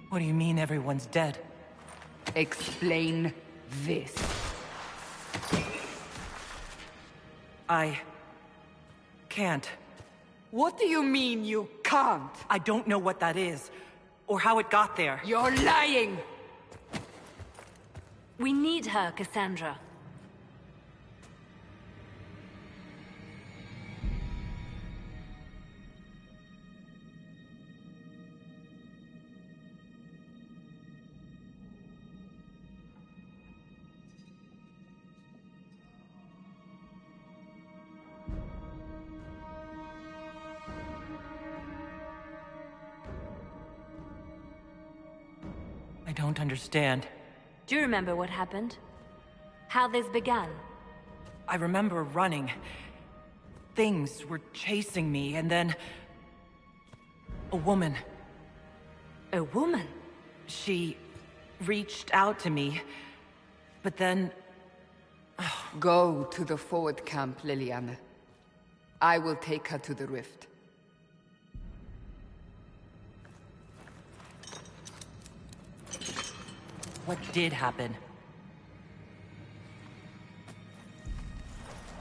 What do you mean everyone's dead? Explain this. I... can't. What do you mean you can't? I don't know what that is, or how it got there. You're lying! We need her, Cassandra. I don't understand. Do you remember what happened? How this began? I remember running. Things were chasing me, and then... a woman. A woman? She reached out to me, but then... Go to the forward camp, Liliana. I will take her to the rift. What did happen?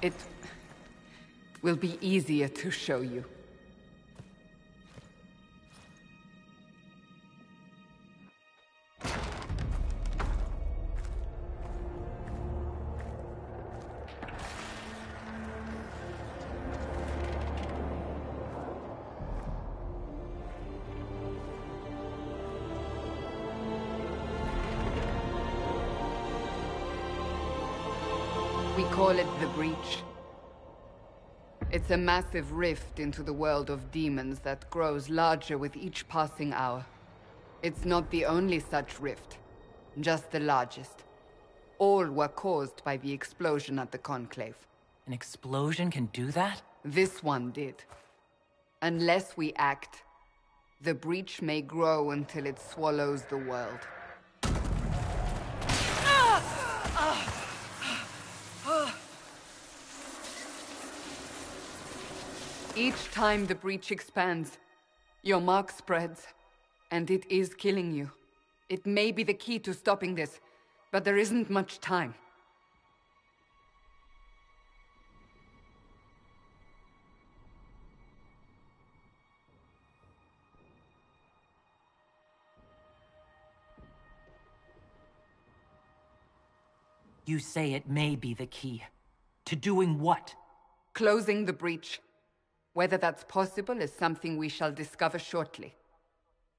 It will be easier to show you. We call it the Breach. It's a massive rift into the world of demons that grows larger with each passing hour. It's not the only such rift, just the largest. All were caused by the explosion at the Conclave. An explosion can do that? This one did. Unless we act, the Breach may grow until it swallows the world. Each time the Breach expands, your mark spreads, and it is killing you. It may be the key to stopping this, but there isn't much time. You say it may be the key. To doing what? Closing the Breach. Whether that's possible is something we shall discover shortly.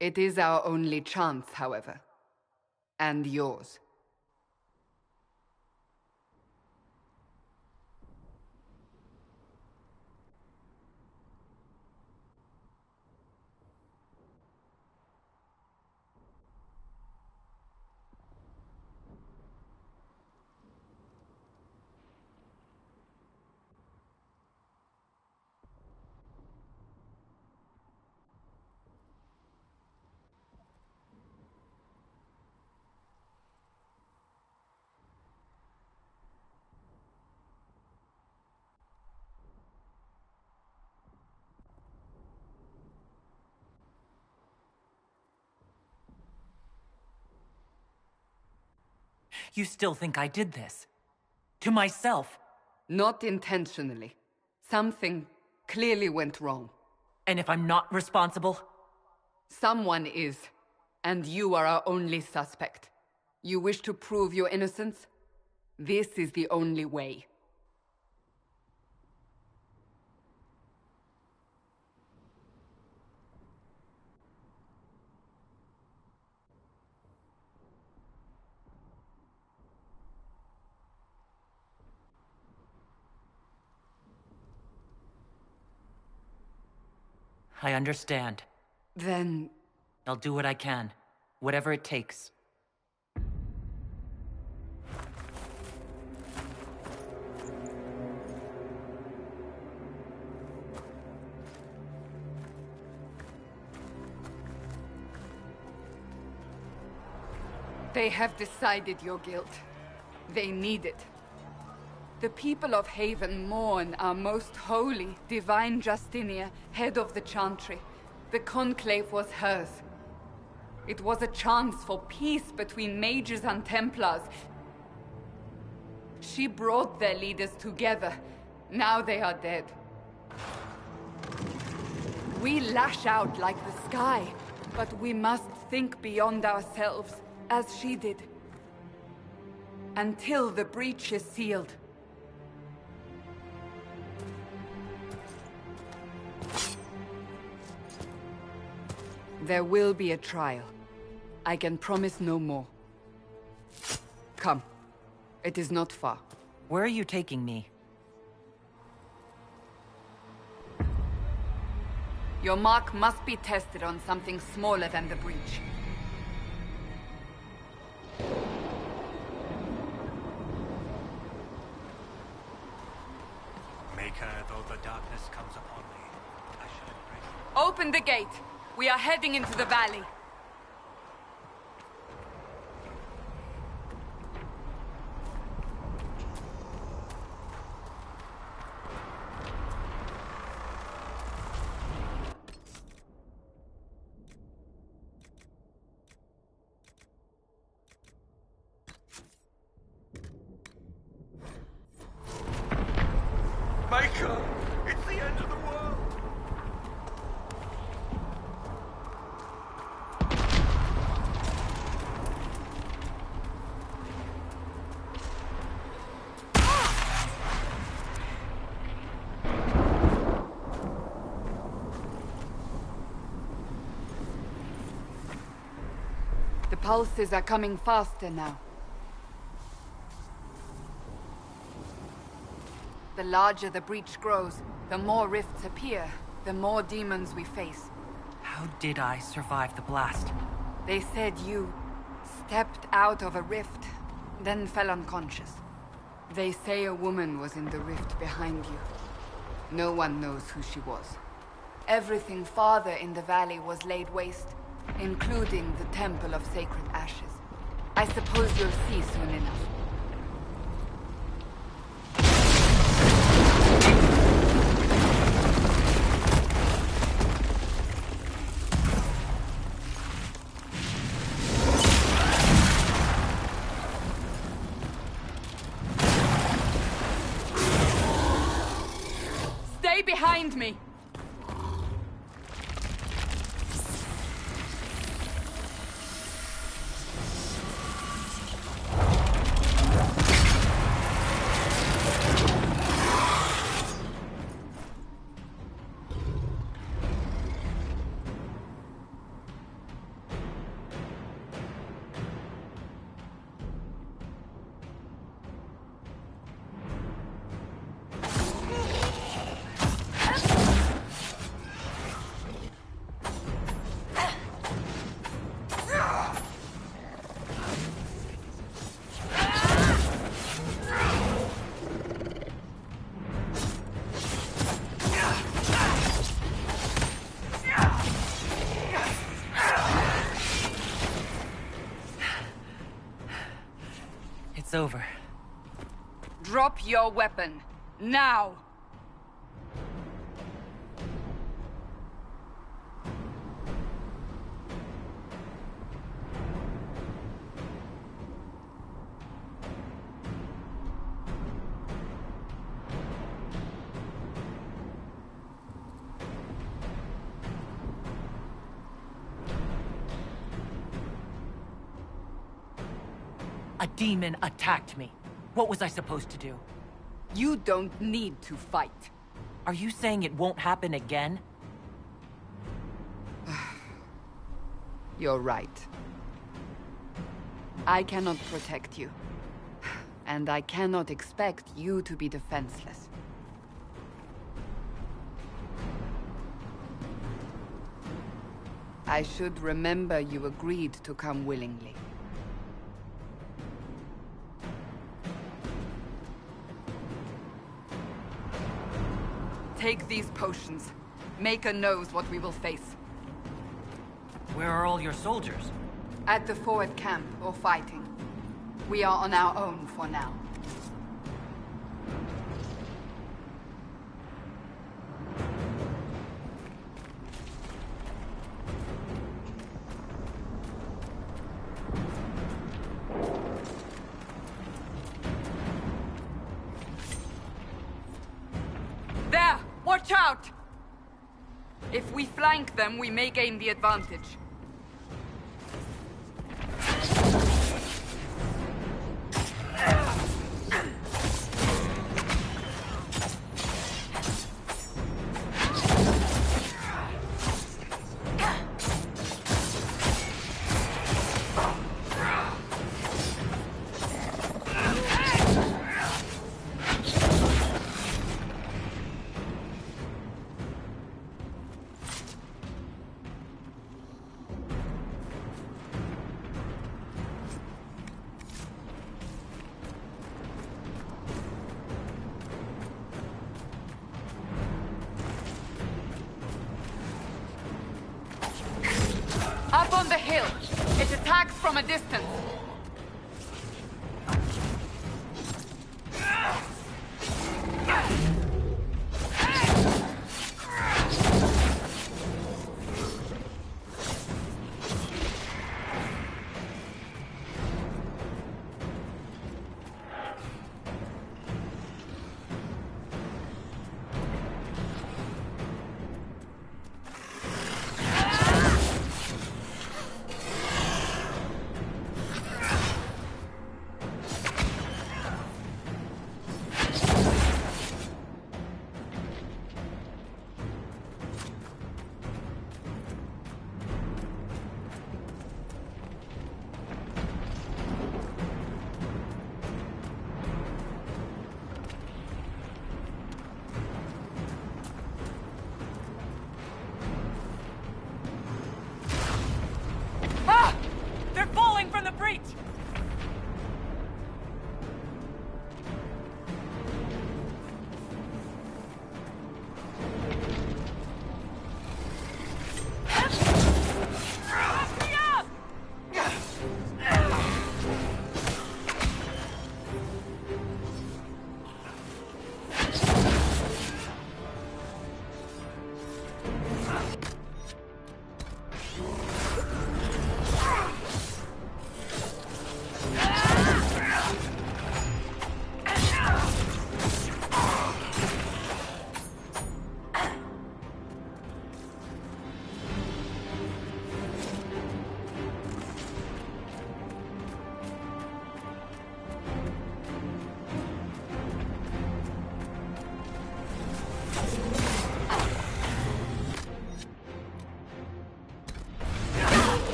It is our only chance, however. And yours. You still think I did this? To myself? Not intentionally. Something clearly went wrong. And if I'm not responsible? Someone is, and you are our only suspect. You wish to prove your innocence? This is the only way. I understand. Then... I'll do what I can. Whatever it takes. They have decided your guilt. They need it. The people of Haven mourn our most holy, divine Justinia, head of the Chantry. The Conclave was hers. It was a chance for peace between mages and Templars. She brought their leaders together. Now they are dead. We lash out like the sky, but we must think beyond ourselves, as she did. Until the breach is sealed. There will be a trial. I can promise no more. Come. It is not far. Where are you taking me? Your mark must be tested on something smaller than the breach. Maker, though the darkness comes upon me, I shall embrace it. Open the gate! We are heading into the valley. Maker! It's the end of the world! The pulses are coming faster now. The larger the breach grows, the more rifts appear, the more demons we face. How did I survive the blast? They said you stepped out of a rift, then fell unconscious. They say a woman was in the rift behind you. No one knows who she was. Everything farther in the valley was laid waste, including the Temple of Sacred Ashes. I suppose you'll see soon enough. Stay behind me! It's over. Drop your weapon. Now! A demon attacked me. What was I supposed to do? You don't need to fight. Are you saying it won't happen again? You're right. I cannot protect you. And I cannot expect you to be defenseless. I should remember you agreed to come willingly. Take these potions. Maker knows what we will face. Where are all your soldiers? At the forward camp, or fighting. We are on our own for now. Watch out! If we flank them, we may gain the advantage. Up on the hill. It attacks from a distance. They're falling from the breach!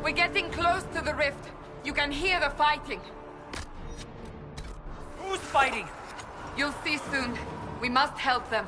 We're getting close to the rift. You can hear the fighting. Who's fighting? You'll see soon. We must help them.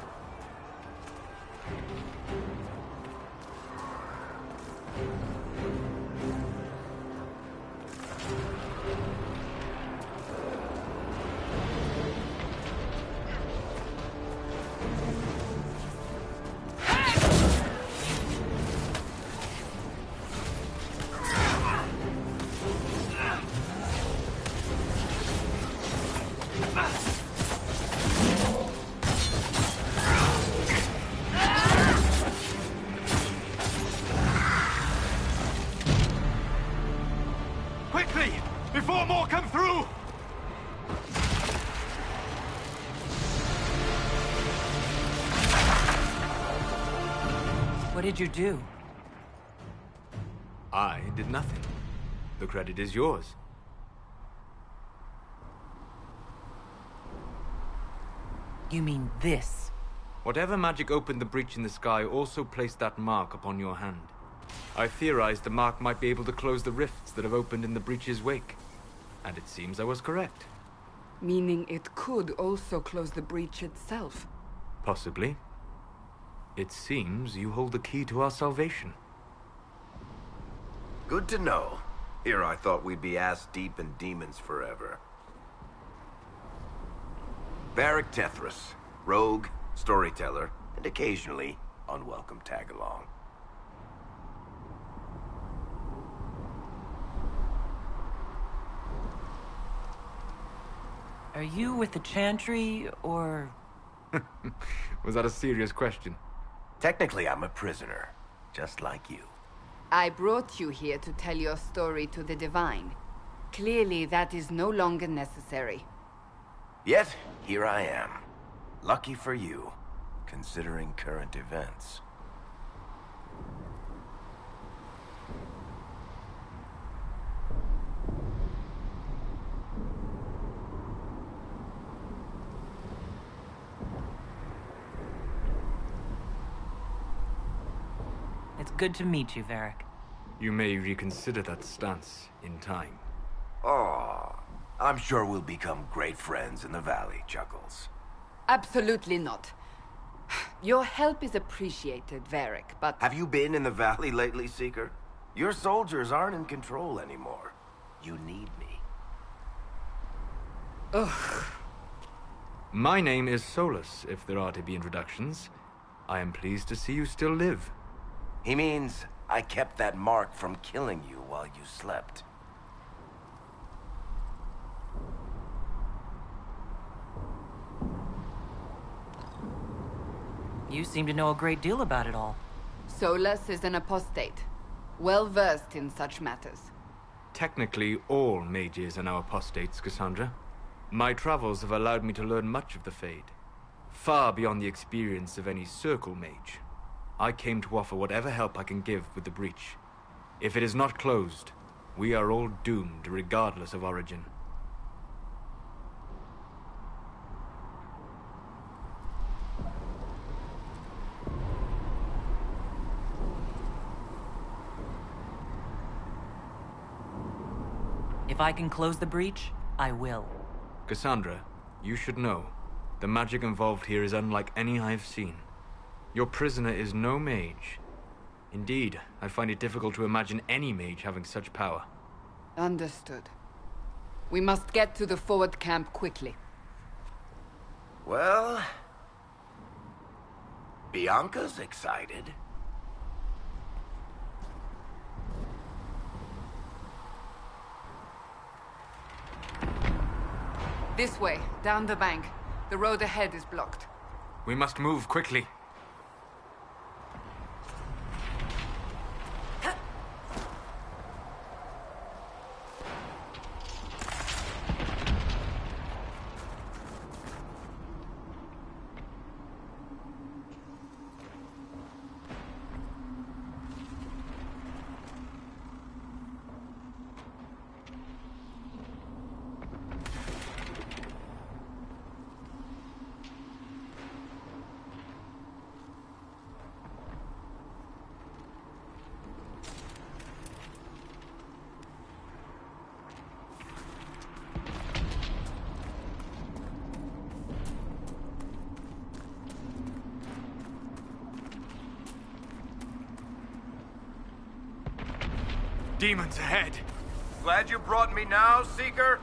Before more come through! What did you do? I did nothing. The credit is yours. You mean this? Whatever magic opened the breach in the sky also placed that mark upon your hand. I theorized the mark might be able to close the rifts that have opened in the breach's wake. And it seems I was correct. Meaning it could also close the breach itself. Possibly. It seems you hold the key to our salvation. Good to know. Here I thought we'd be ass-deep in demons forever. Varric Tethras, rogue, storyteller, and occasionally unwelcome tag-along. Are you with the Chantry, or... Was that a serious question? Technically, I'm a prisoner, just like you. I brought you here to tell your story to the Divine. Clearly, that is no longer necessary. Yet, here I am. Lucky for you, considering current events. It's good to meet you, Varric. You may reconsider that stance in time. Oh, I'm sure we'll become great friends in the valley, Chuckles. Absolutely not. Your help is appreciated, Varric, but... Have you been in the valley lately, Seeker? Your soldiers aren't in control anymore. You need me. Ugh. My name is Solus, if there are to be introductions. I am pleased to see you still live. He means I kept that mark from killing you while you slept. You seem to know a great deal about it all. Solus is an apostate, well-versed in such matters. Technically, all mages are now apostates, Cassandra. My travels have allowed me to learn much of the Fade, far beyond the experience of any circle mage. I came to offer whatever help I can give with the breach. If it is not closed, we are all doomed regardless of origin. If I can close the breach, I will. Cassandra, you should know, the magic involved here is unlike any I've seen. Your prisoner is no mage. Indeed, I find it difficult to imagine any mage having such power. Understood. We must get to the forward camp quickly. Well... Bianca's excited. This way, down the bank. The road ahead is blocked. We must move quickly. Demons ahead! Glad you brought me now, Seeker?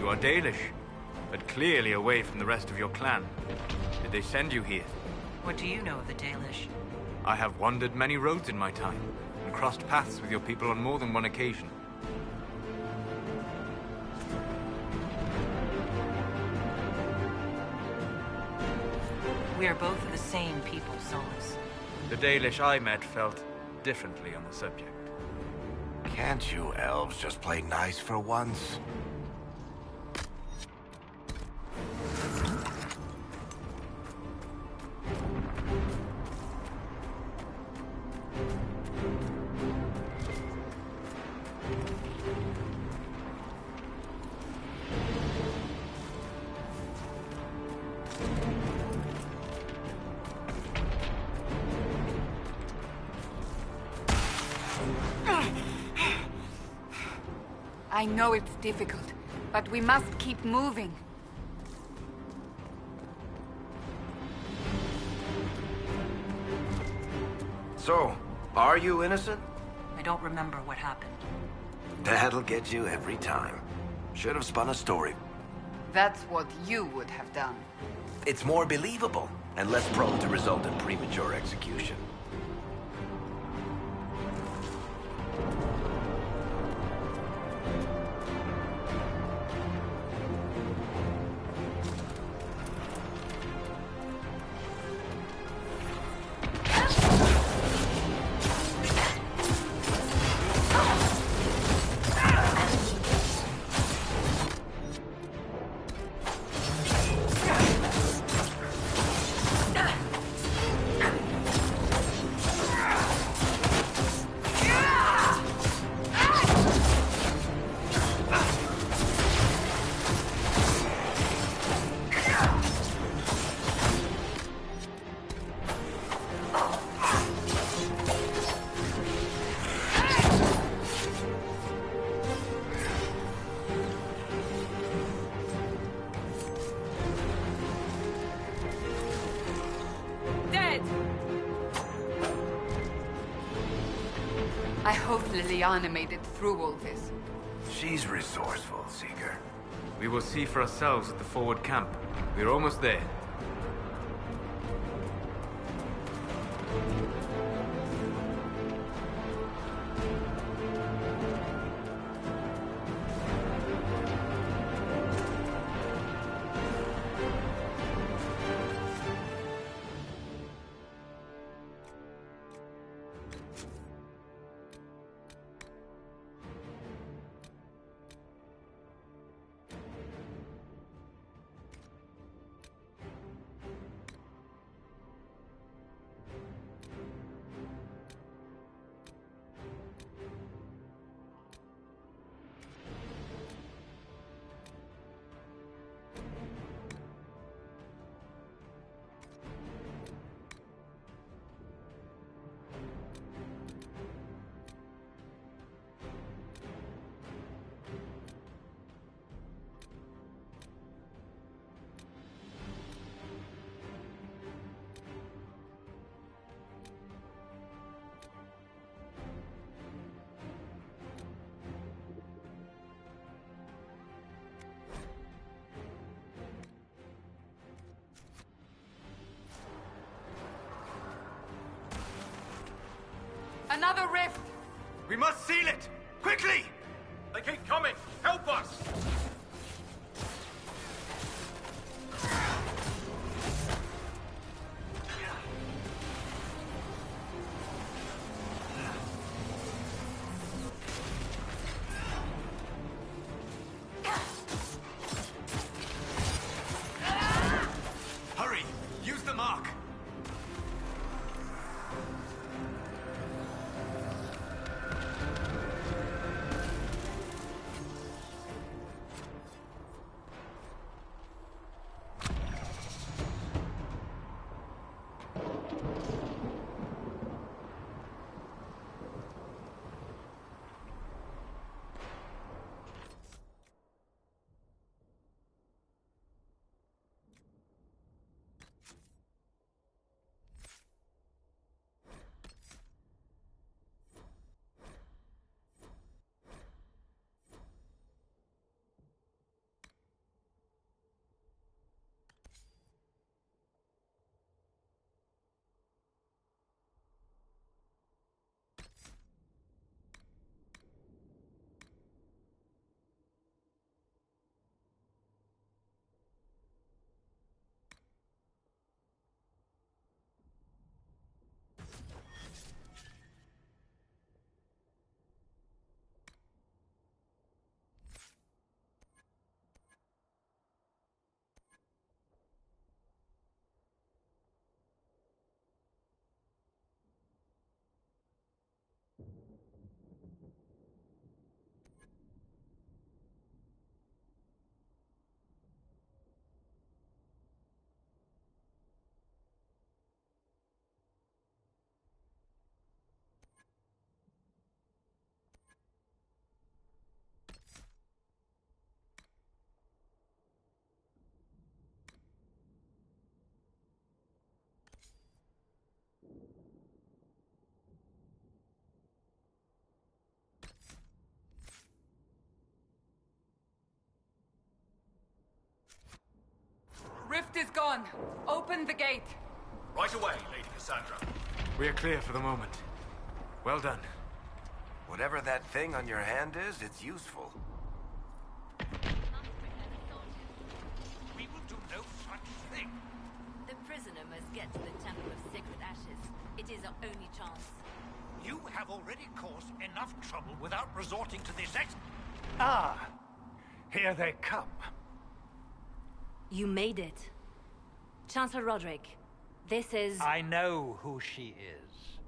You are Dalish, but clearly away from the rest of your clan. Did they send you here? What do you know of the Dalish? I have wandered many roads in my time, and crossed paths with your people on more than one occasion. We are both of the same people, Solus. The Dalish I met felt differently on the subject. Can't you elves just play nice for once? I know it's difficult, but we must keep moving. So, are you innocent? I don't remember what happened. That'll get you every time. Should have spun a story. That's what you would have done. It's more believable, and less prone to result in premature execution. I hope Liliana made it through all this. She's resourceful, Seeker. We will see for ourselves at the forward camp. We're almost there. Another rift! We must seal it! Quickly! They keep coming! Help us! Hurry! Use the mark! Rift is gone. Open the gate. Right away, Lady Cassandra. We are clear for the moment. Well done. Whatever that thing on your hand is, it's useful. We will do no such thing. The prisoner must get to the Temple of Sacred Ashes. It is our only chance. You have already caused enough trouble without resorting to this Ah! Here they come. You made it. Chancellor Roderick, this is... I know who she is.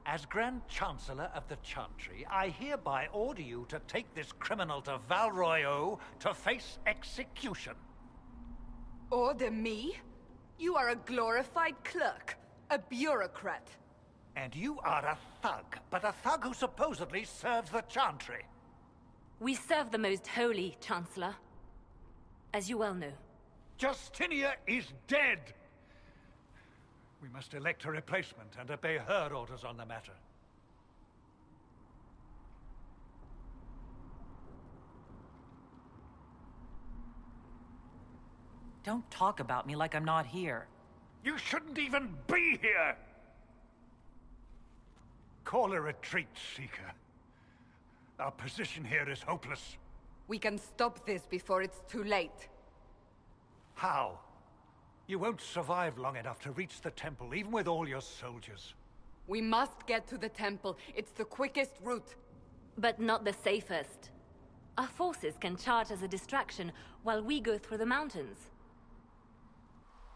As Grand Chancellor of the Chantry, I hereby order you to take this criminal to Val Royeaux to face execution. Order me? You are a glorified clerk, a bureaucrat. And you are a thug, but a thug who supposedly serves the Chantry. We serve the most holy, Chancellor. As you well know. Justinia is dead! We must elect a replacement and obey her orders on the matter. Don't talk about me like I'm not here. You shouldn't even be here! Call a retreat, Seeker. Our position here is hopeless. We can stop this before it's too late. How? You won't survive long enough to reach the temple, even with all your soldiers. We must get to the temple. It's the quickest route. But not the safest. Our forces can charge as a distraction while we go through the mountains.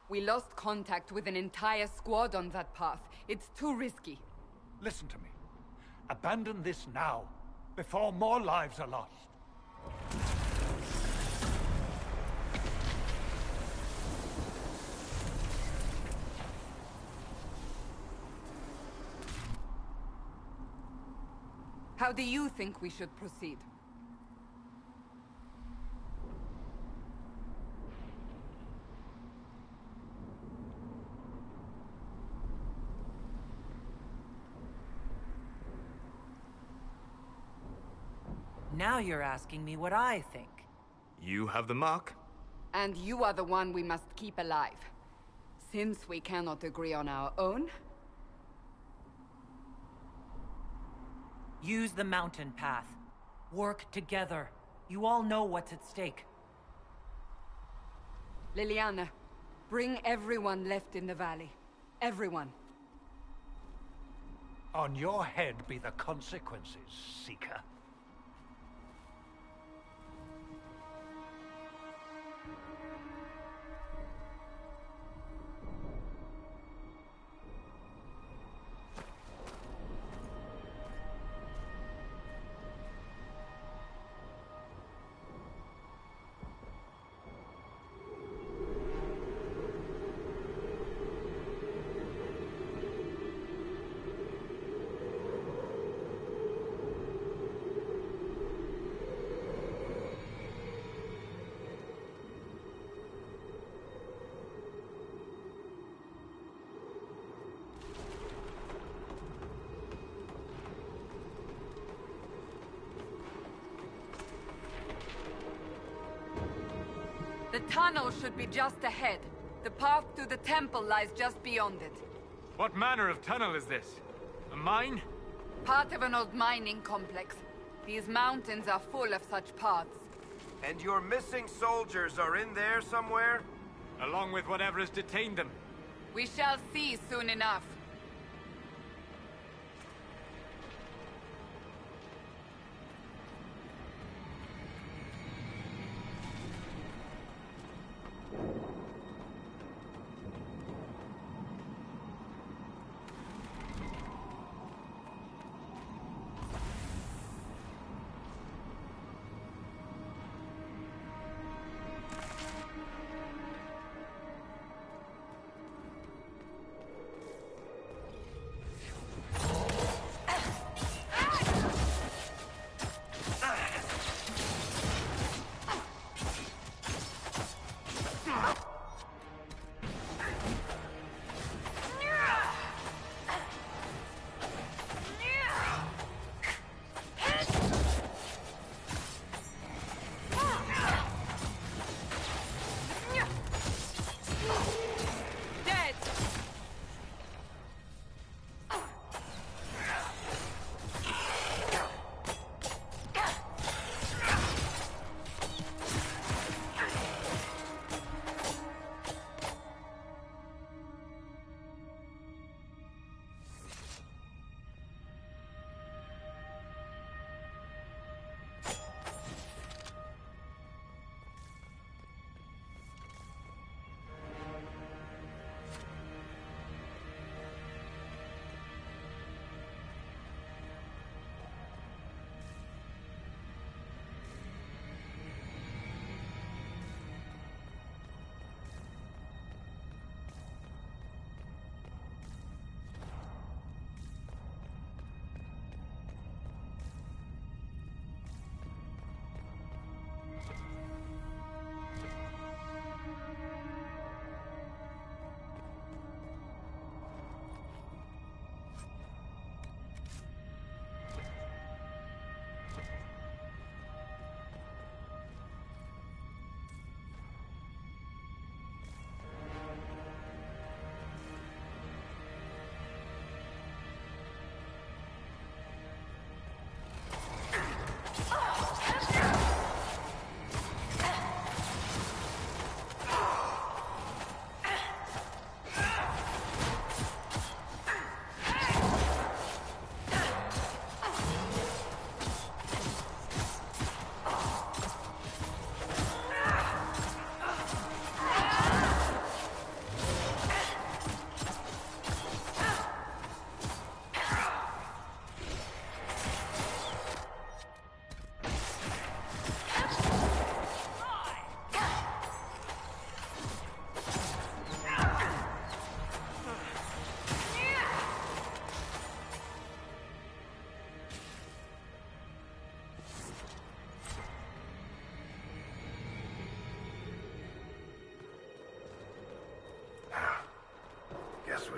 We lost contact with an entire squad on that path. It's too risky. Listen to me. Abandon this now, before more lives are lost. How do you think we should proceed? Now you're asking me what I think. You have the mark. And you are the one we must keep alive. Since we cannot agree on our own, Use the mountain path. Work together. You all know what's at stake. Liliana, bring everyone left in the valley. Everyone. On your head be the consequences, Seeker. The tunnel should be just ahead. The path to the temple lies just beyond it. What manner of tunnel is this? A mine? Part of an old mining complex. These mountains are full of such paths. And your missing soldiers are in there somewhere? Along with whatever has detained them. We shall see soon enough.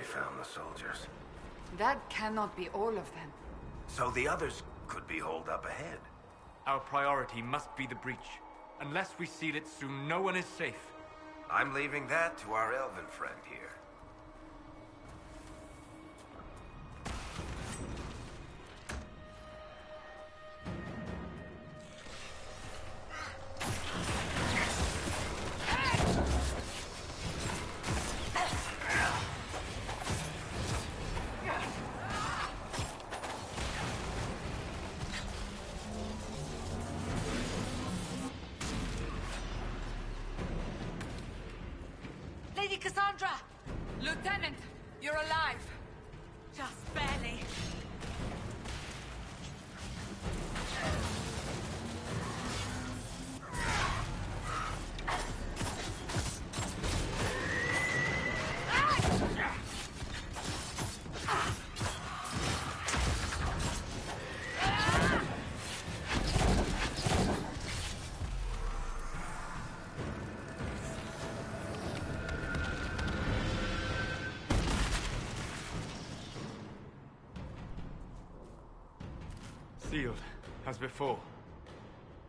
found the soldiers. That cannot be all of them. So the others could be holed up ahead. Our priority must be the breach. Unless we seal it soon, no one is safe. I'm leaving that to our elven friend here. Lady Cassandra! Lieutenant, you're alive. Just barely. Sealed, as before.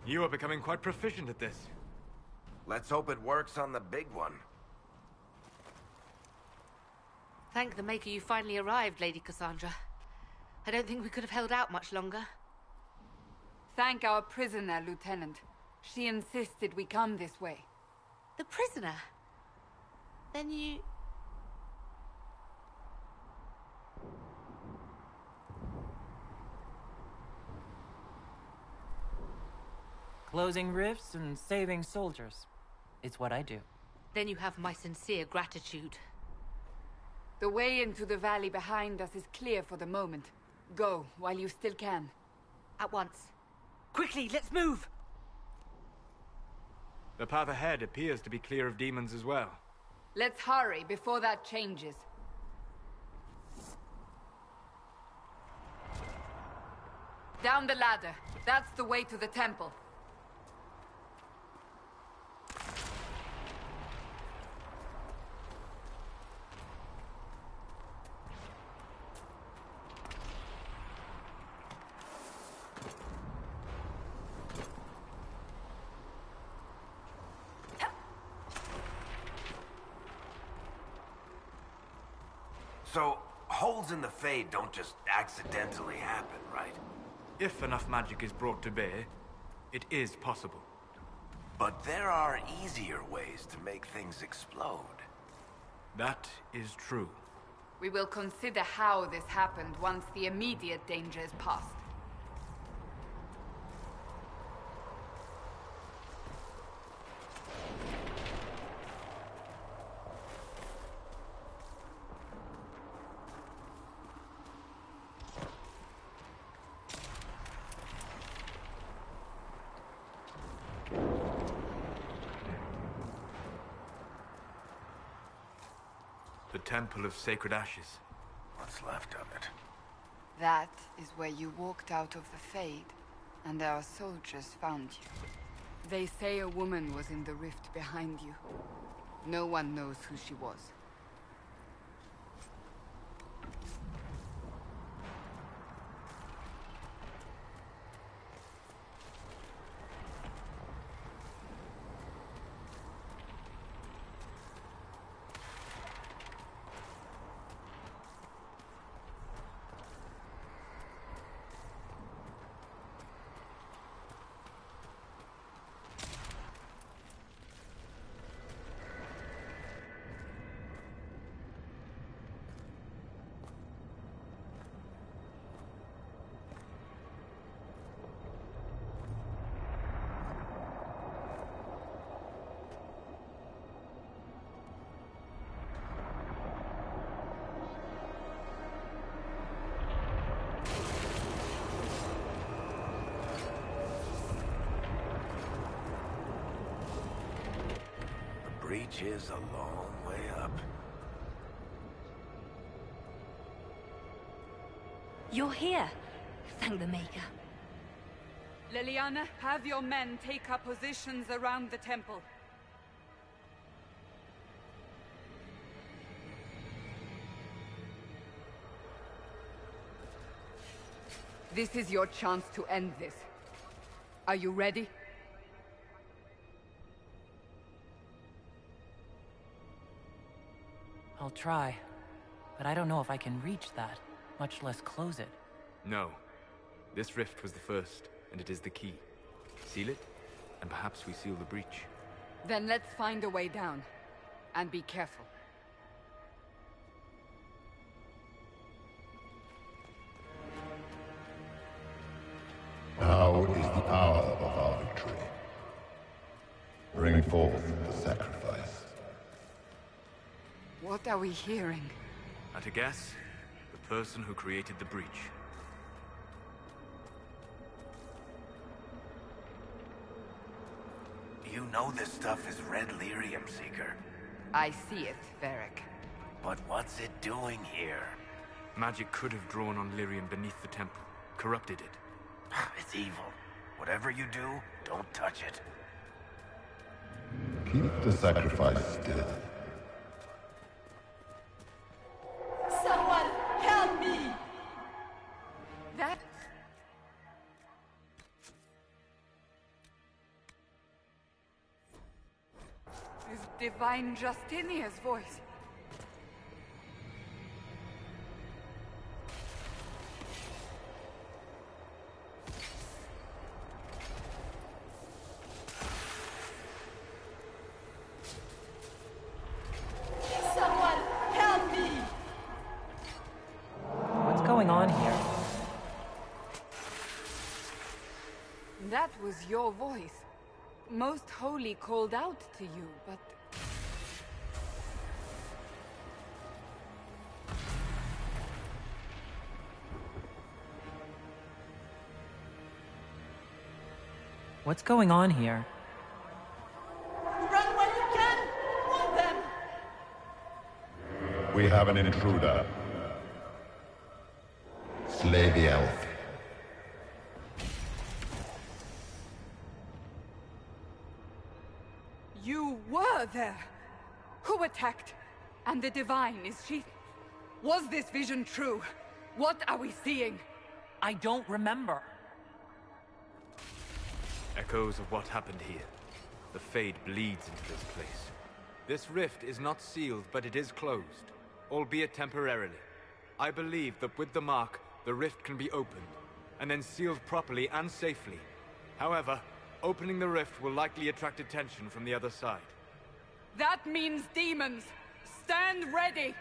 You are becoming quite proficient at this. Let's hope it works on the big one. Thank the Maker you finally arrived, Lady Cassandra. I don't think we could have held out much longer. Thank our prisoner, Lieutenant. She insisted we come this way. The prisoner? Then you... Closing rifts and saving soldiers. It's what I do. Then you have my sincere gratitude. The way into the valley behind us is clear for the moment. Go, while you still can. At once. Quickly, let's move! The path ahead appears to be clear of demons as well. Let's hurry before that changes. Down the ladder. That's the way to the temple. So, holes in the Fade don't just accidentally happen, right? If enough magic is brought to bear, it is possible. But there are easier ways to make things explode. That is true. We will consider how this happened once the immediate danger is past. The Temple of Sacred Ashes. What's left of it? That is where you walked out of the Fade, and our soldiers found you. They say a woman was in the rift behind you. No one knows who she was. The breach is a long way up. You're here. Thank the Maker. Liliana, have your men take up positions around the temple. This is your chance to end this. Are you ready? I'll try, but I don't know if I can reach that, much less close it. No. This rift was the first, and it is the key. Seal it, and perhaps we seal the breach. Then let's find a way down. And be careful. Now is the hour of our victory. Bring forth the sacrifice. What are we hearing? At a guess, the person who created the breach. You know this stuff is red lyrium, Seeker. I see it, Varric. But what's it doing here? Magic could have drawn on lyrium beneath the temple, corrupted it. It's evil. Whatever you do, don't touch it. Keep the sacrifice still. Someone help me! That... is Divine Justinia's voice. Someone help me! What's going on here? That was your voice. Most Holy called out to you, but... What's going on here? Run when you can! Want them! We have an intruder. Slay the elf. You were there! Who attacked? And the Divine, is she... Was this vision true? What are we seeing? I don't remember. Echoes of what happened here. The Fade bleeds into this place. This rift is not sealed, but it is closed, albeit temporarily. I believe that with the mark, the rift can be opened, and then sealed properly and safely. However, opening the rift will likely attract attention from the other side. That means demons! Stand ready!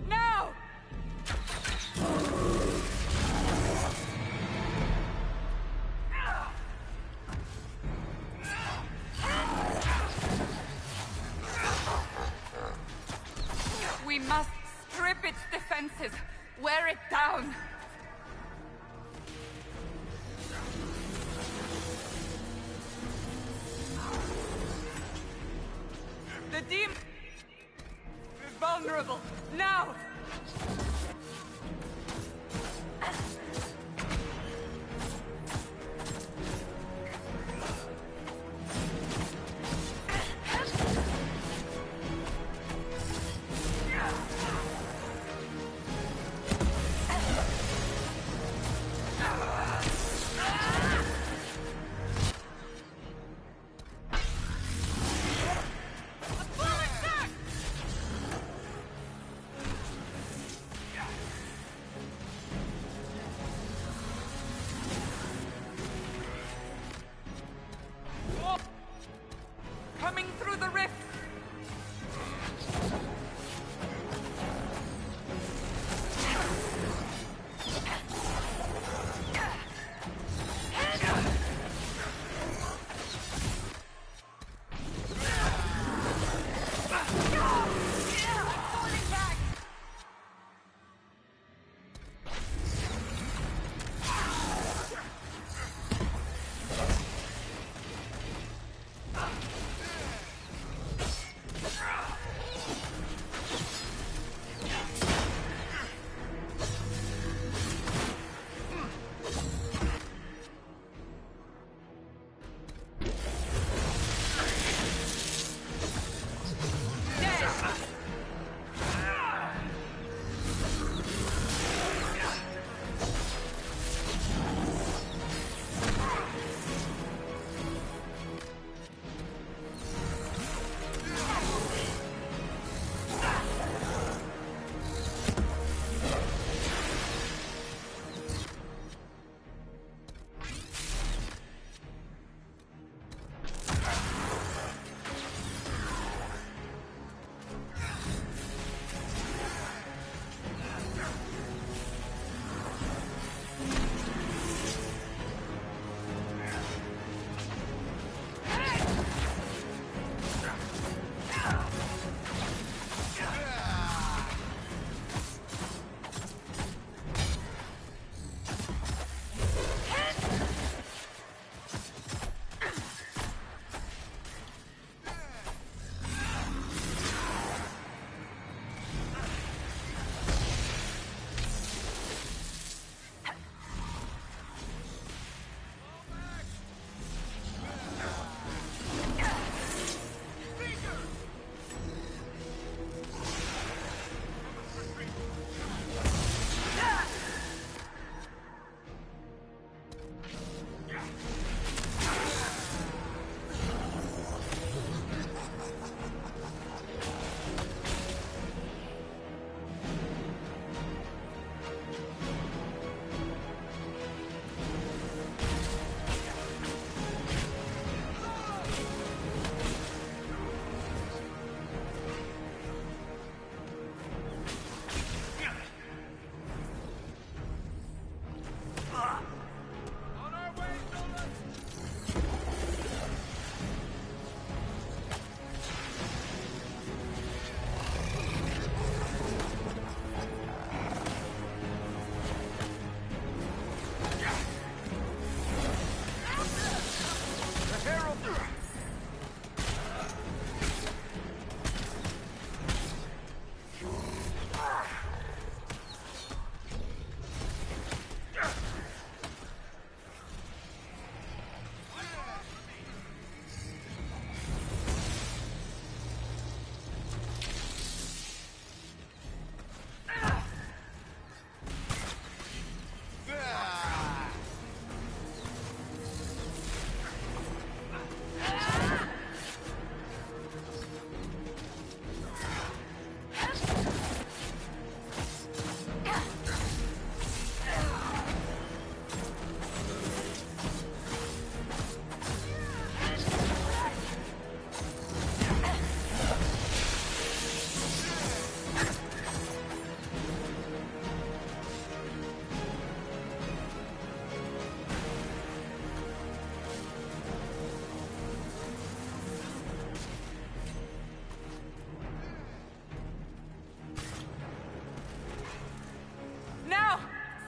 Now! We must strip its defenses, wear it down. The demon is vulnerable. Now!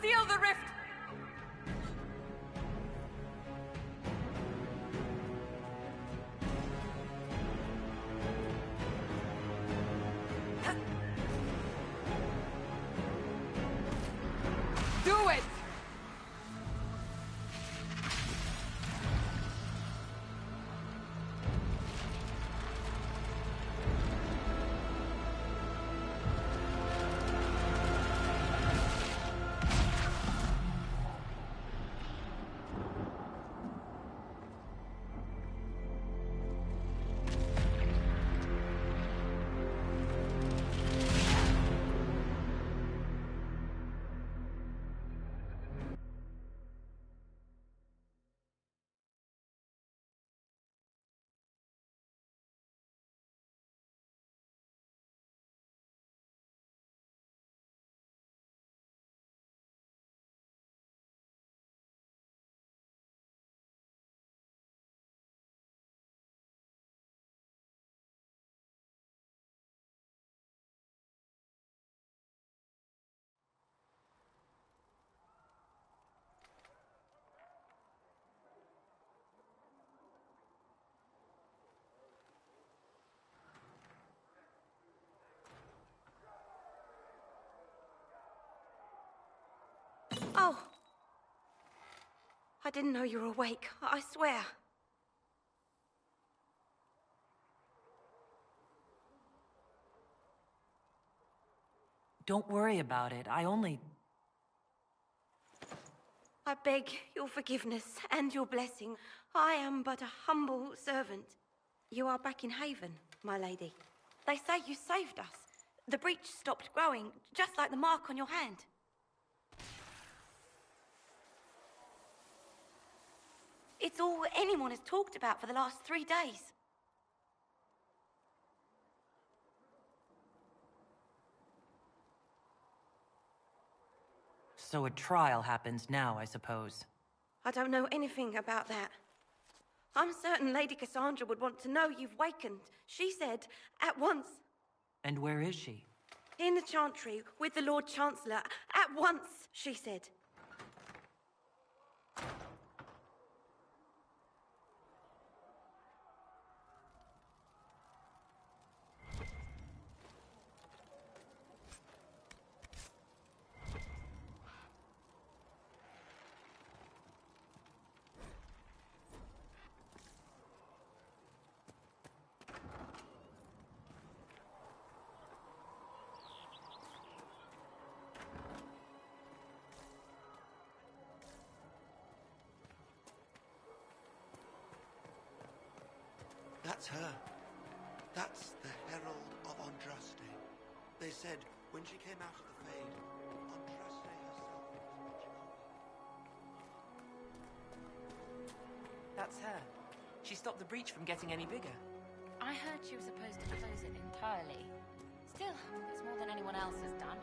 Seal the rift! Do it! Oh. I didn't know you were awake, I swear. Don't worry about it. I beg your forgiveness and your blessing. I am but a humble servant. You are back in Haven, my lady. They say you saved us. The breach stopped growing, just like the mark on your hand. It's all anyone has talked about for the last 3 days. So a trial happens now, I suppose. I don't know anything about that. I'm certain Lady Cassandra would want to know you've wakened. She said, at once. And where is she? In the Chantry, with the Lord Chancellor. At once, she said. That's her. That's the Herald of Andraste. They said when she came out of the Fade, Andraste herself was watching over. That's her. She stopped the breach from getting any bigger. I heard she was supposed to close it entirely. Still, it's more than anyone else has done.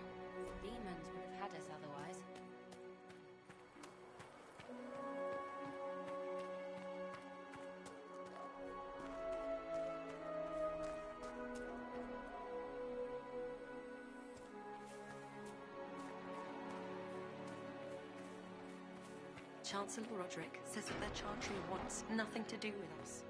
Demons would have had us otherwise. Chancellor Roderick says that their Chantry wants nothing to do with us.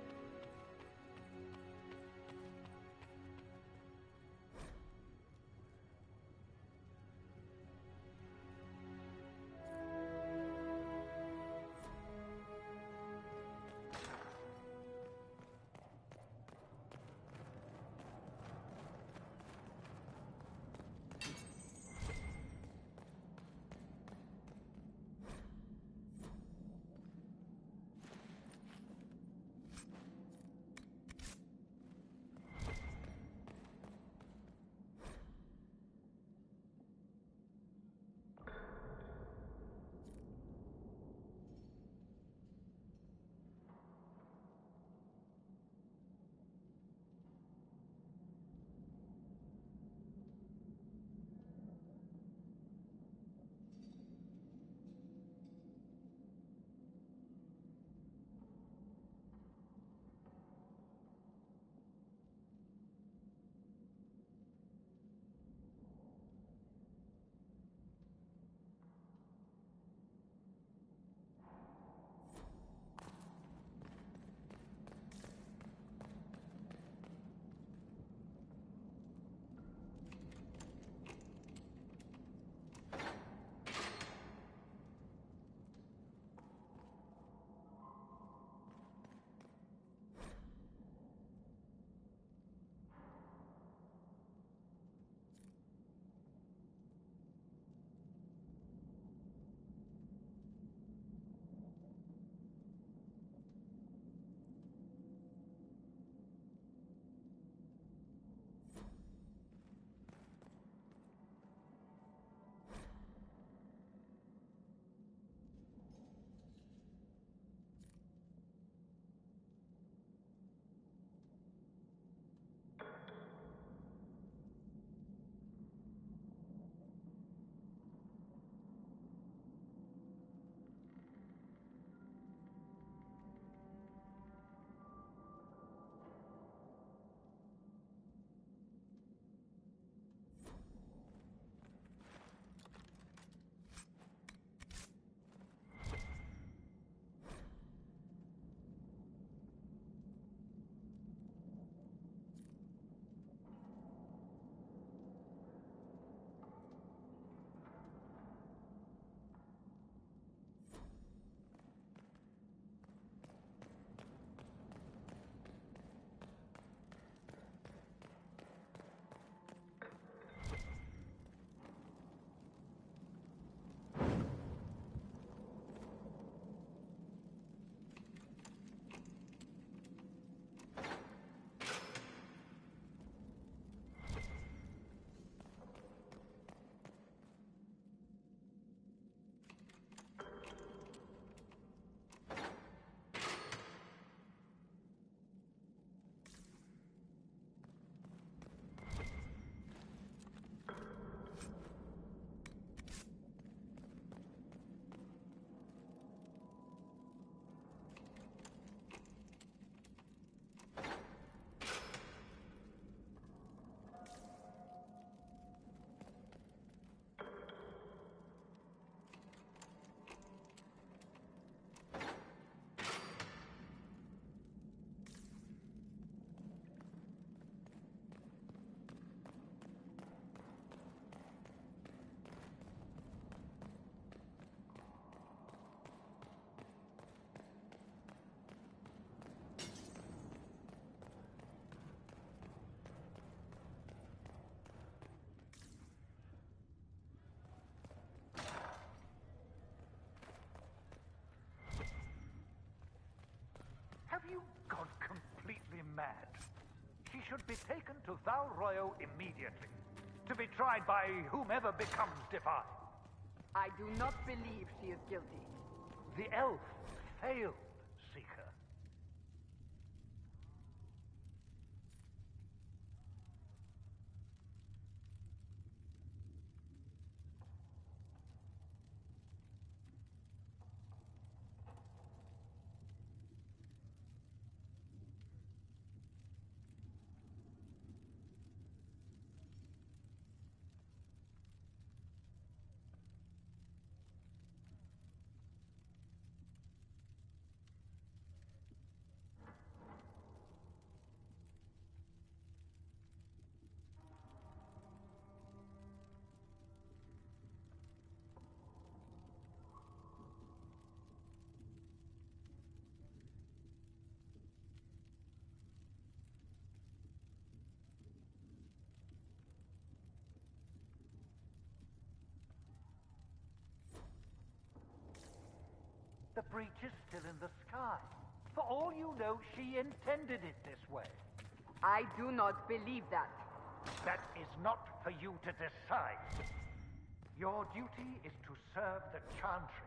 mad. She should be taken to Val Royo immediately, to be tried by whomever becomes divine. I do not believe she is guilty. The elf failed, Seeker. The breach is still in the sky. For all you know, she intended it this way. I do not believe that. That is not for you to decide. Your duty is to serve the Chantry.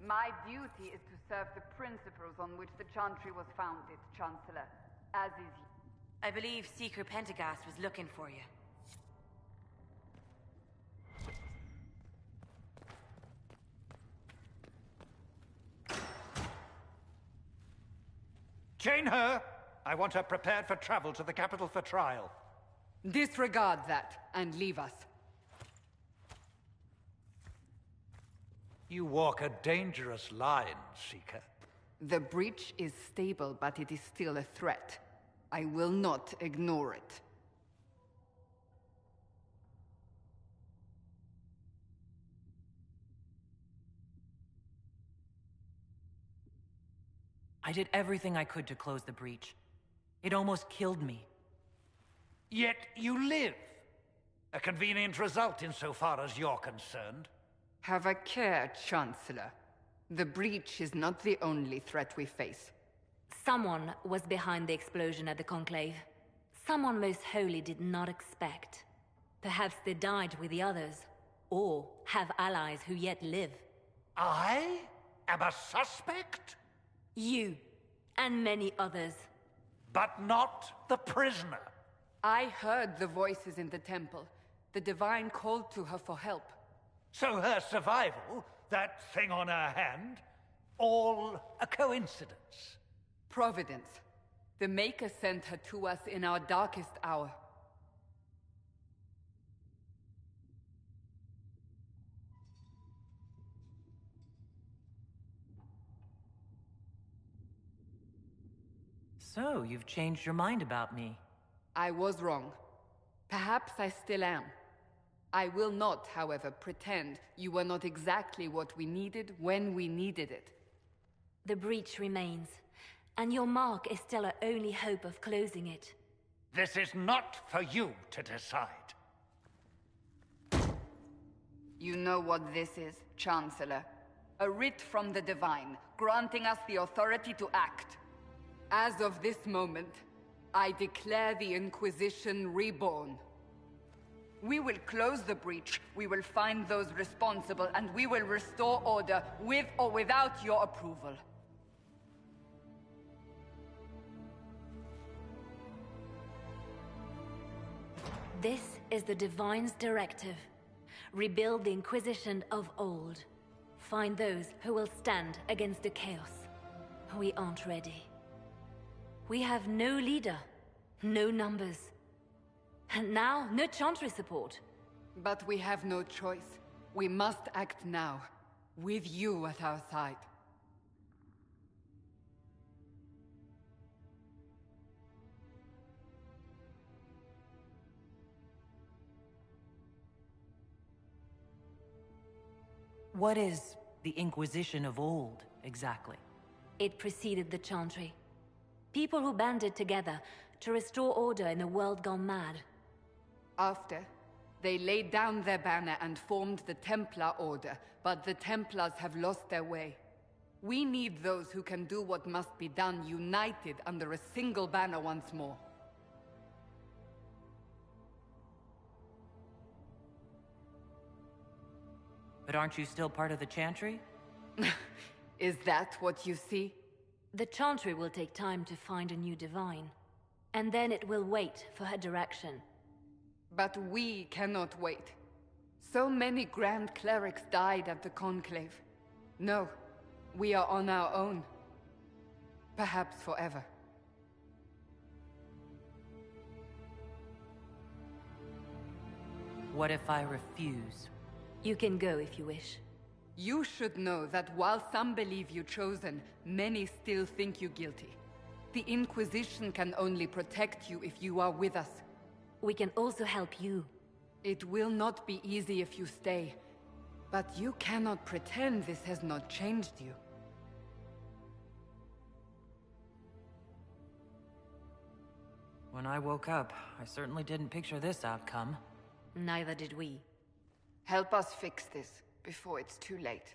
My duty is to serve the principles on which the Chantry was founded, Chancellor. As is you. I believe Seeker Pentagast was looking for you. Chain her! I want her prepared for travel to the capital for trial. Disregard that, and leave us. You walk a dangerous line, Seeker. The breach is stable, but it is still a threat. I will not ignore it. I did everything I could to close the breach. It almost killed me. Yet you live. A convenient result insofar as you're concerned. Have a care, Chancellor. The breach is not the only threat we face. Someone was behind the explosion at the Conclave. Someone most holy did not expect. Perhaps they died with the others, or have allies who yet live. I am a suspect? You, and many others. But not the prisoner. I heard the voices in the temple. The Divine called to her for help. So her survival, that thing on her hand, all a coincidence? Providence. The Maker sent her to us in our darkest hour. So, you've changed your mind about me. I was wrong. Perhaps I still am. I will not, however, pretend you were not exactly what we needed when we needed it. The breach remains, and your mark is still our only hope of closing it. This is not for you to decide. You know what this is, Chancellor. A writ from the Divine, granting us the authority to act. As of this moment, I declare the Inquisition reborn. We will close the breach, we will find those responsible, and we will restore order, with or without your approval. This is the Divine's directive. Rebuild the Inquisition of old. Find those who will stand against the chaos. We aren't ready. We have no leader, no numbers. And now, no Chantry support. But we have no choice. We must act now, with you at our side. What is the Inquisition of old, exactly? It preceded the Chantry. People who banded together to restore order in a world gone mad. After, they laid down their banner and formed the Templar Order, but the Templars have lost their way. We need those who can do what must be done, united under a single banner once more. But aren't you still part of the Chantry? Is that what you see? The Chantry will take time to find a new Divine. And then it will wait for her direction. But we cannot wait. So many Grand Clerics died at the Conclave. No, we are on our own. Perhaps forever. What if I refuse? You can go if you wish. You should know that while some believe you chosen, many still think you guilty. The Inquisition can only protect you if you are with us. We can also help you. It will not be easy if you stay, but you cannot pretend this has not changed you. When I woke up, I certainly didn't picture this outcome. Neither did we. Help us fix this before it's too late.